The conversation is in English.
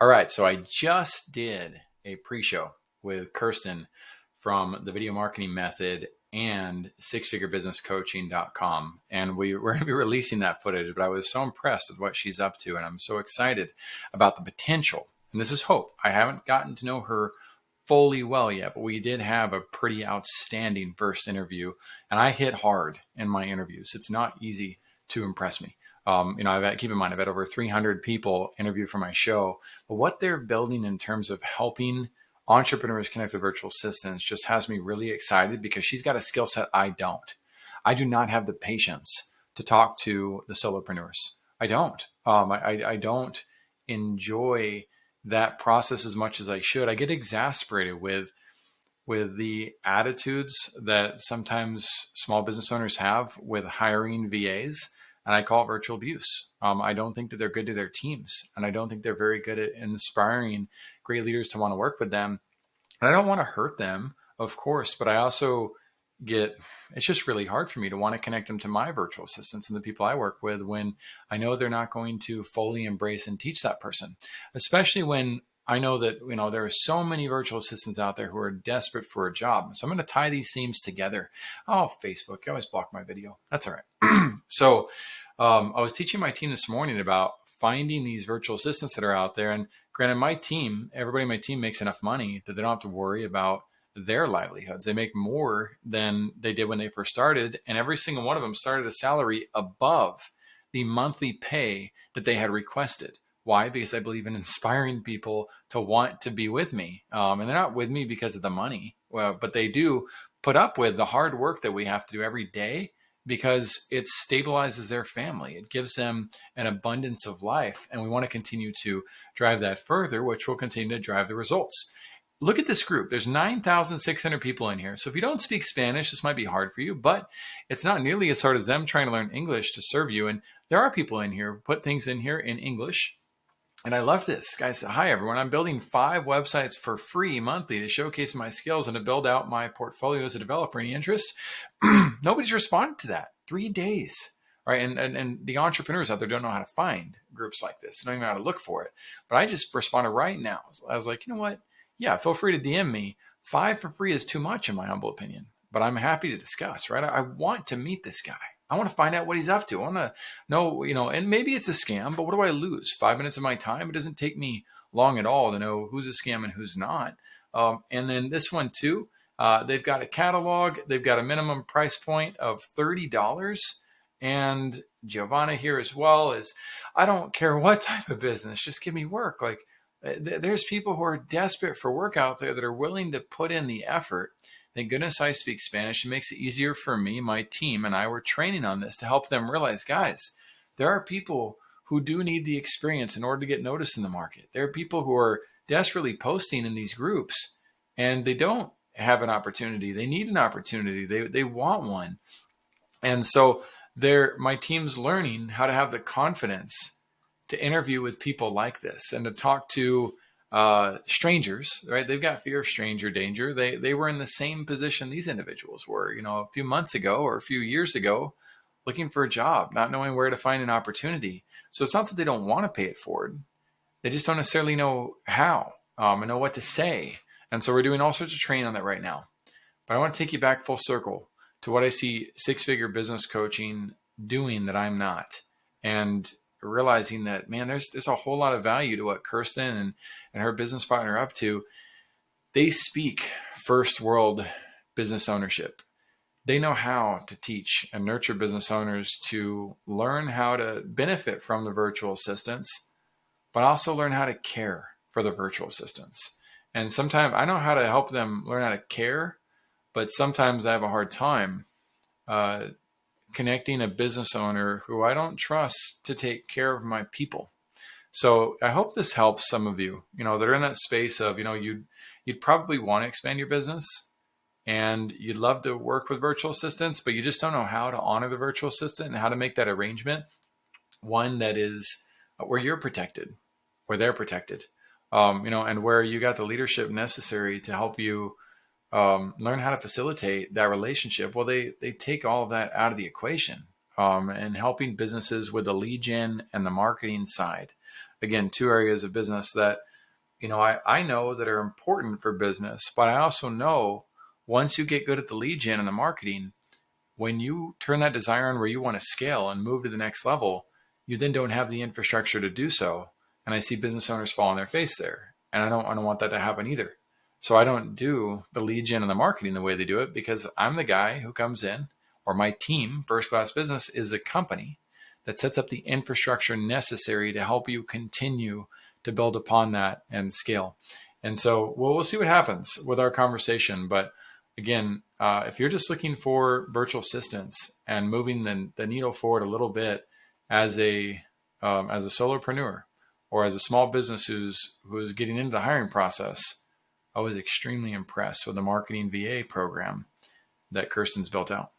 All right, so I just did a pre-show with Kirsten from the Video Marketing Method and sixfigurebusinesscoaching.com. And we're going to be releasing that footage, but I was so impressed with what she's up to. And I'm so excited about the potential. And this is Hope. I haven't gotten to know her fully well yet, but we did have a pretty outstanding first interview. And I hit hard in my interviews. It's not easy to impress me. Keep in mind, I've had over 300 people interview for my show, but what they're building in terms of helping entrepreneurs connect with virtual assistants just has me really excited because she's got a skill set I don't. I do not have the patience to talk to the solopreneurs. I don't. I don't enjoy that process as much as I should. I get exasperated with the attitudes that sometimes small business owners have with hiring VAs. And I call it virtual abuse. I don't think that they're good to their teams. And I don't think they're very good at inspiring great leaders to want to work with them. And I don't want to hurt them, of course, but I also it's just really hard for me to want to connect them to my virtual assistants and the people I work with when I know they're not going to fully embrace and teach that person, especially when I know that, there are so many virtual assistants out there who are desperate for a job. So I'm going to tie these themes together. Oh, Facebook, you always block my video. That's all right. So I was teaching my team this morning about finding these virtual assistants that are out there. And granted, everybody in my team makes enough money that they don't have to worry about their livelihoods. They make more than they did when they first started. And every single one of them started a salary above the monthly pay that they had requested. Why? Because I believe in inspiring people to want to be with me. And they're not with me because of the money, but they do put up with the hard work that we have to do every day because it stabilizes their family. It gives them an abundance of life. And we want to continue to drive that further, which will continue to drive the results. Look at this group. There's 9,600 people in here. So if you don't speak Spanish, this might be hard for you, but it's not nearly as hard as them trying to learn English to serve you. And there are people in here who put things in here in English. And I love this. Guy said, hi, everyone. I'm building 5 websites for free monthly to showcase my skills and to build out my portfolio as a developer. Any interest? Nobody's responded to that. 3 days. Right. And the entrepreneurs out there don't know how to find groups like this. They don't even know how to look for it. But I just responded right now. I was like, you know what? Yeah, feel free to DM me. 5 for free is too much, in my humble opinion. But I'm happy to discuss, right? I want to meet this guy. I want to find out what he's up to. I want to know, and maybe it's a scam, but what do I lose? 5 minutes of my time? It doesn't take me long at all to know who's a scam and who's not. And then this one too, they've got a catalog. They've got a minimum price point of $30. And Giovanna here as well is, I don't care what type of business, just give me work. Like there's people who are desperate for work out there that are willing to put in the effort. Thank goodness I speak Spanish. It makes it easier for me. My team and I were training on this to help them realize, guys, there are people who do need the experience in order to get noticed in the market. There are people who are desperately posting in these groups and they don't have an opportunity. They need an opportunity. They want one. And so my team's learning how to have the confidence to interview with people like this and to talk to strangers, right? They've got fear of stranger danger. They were in the same position these individuals were, a few months ago or a few years ago, looking for a job, not knowing where to find an opportunity. So it's not that they don't want to pay it forward. They just don't necessarily know how and know what to say. And so we're doing all sorts of training on that right now. But I want to take you back full circle to what I see six-figure business coaching doing that I'm not. And realizing that, man, there's a whole lot of value to what Kirsten and her business partner are up to. They speak first world business ownership. They know how to teach and nurture business owners to learn how to benefit from the virtual assistants, but also learn how to care for the virtual assistants. And sometimes I know how to help them learn how to care, but sometimes I have a hard time connecting a business owner who I don't trust to take care of my people. So I hope this helps some of you, that are in that space of, you'd probably want to expand your business and you'd love to work with virtual assistants, but you just don't know how to honor the virtual assistant and how to make that arrangement one that is where you're protected, where they're protected, and where you got the leadership necessary to help you learn how to facilitate that relationship. Well, they take all of that out of the equation and helping businesses with the lead gen and the marketing side. Again, 2 areas of business that I know that are important for business, but I also know once you get good at the lead gen and the marketing, when you turn that desire on where you want to scale and move to the next level, you then don't have the infrastructure to do so. And I see business owners fall on their face there. And I don't want that to happen either. So I don't do the lead gen and the marketing the way they do it, because I'm the guy who comes in, or my team, First Class Business, is the company that sets up the infrastructure necessary to help you continue to build upon that and scale. And so, well, we'll see what happens with our conversation. But again, if you're just looking for virtual assistants and moving the needle forward a little bit as a solopreneur or as a small business who's getting into the hiring process, I was extremely impressed with the marketing VA program that Kirsten's built out.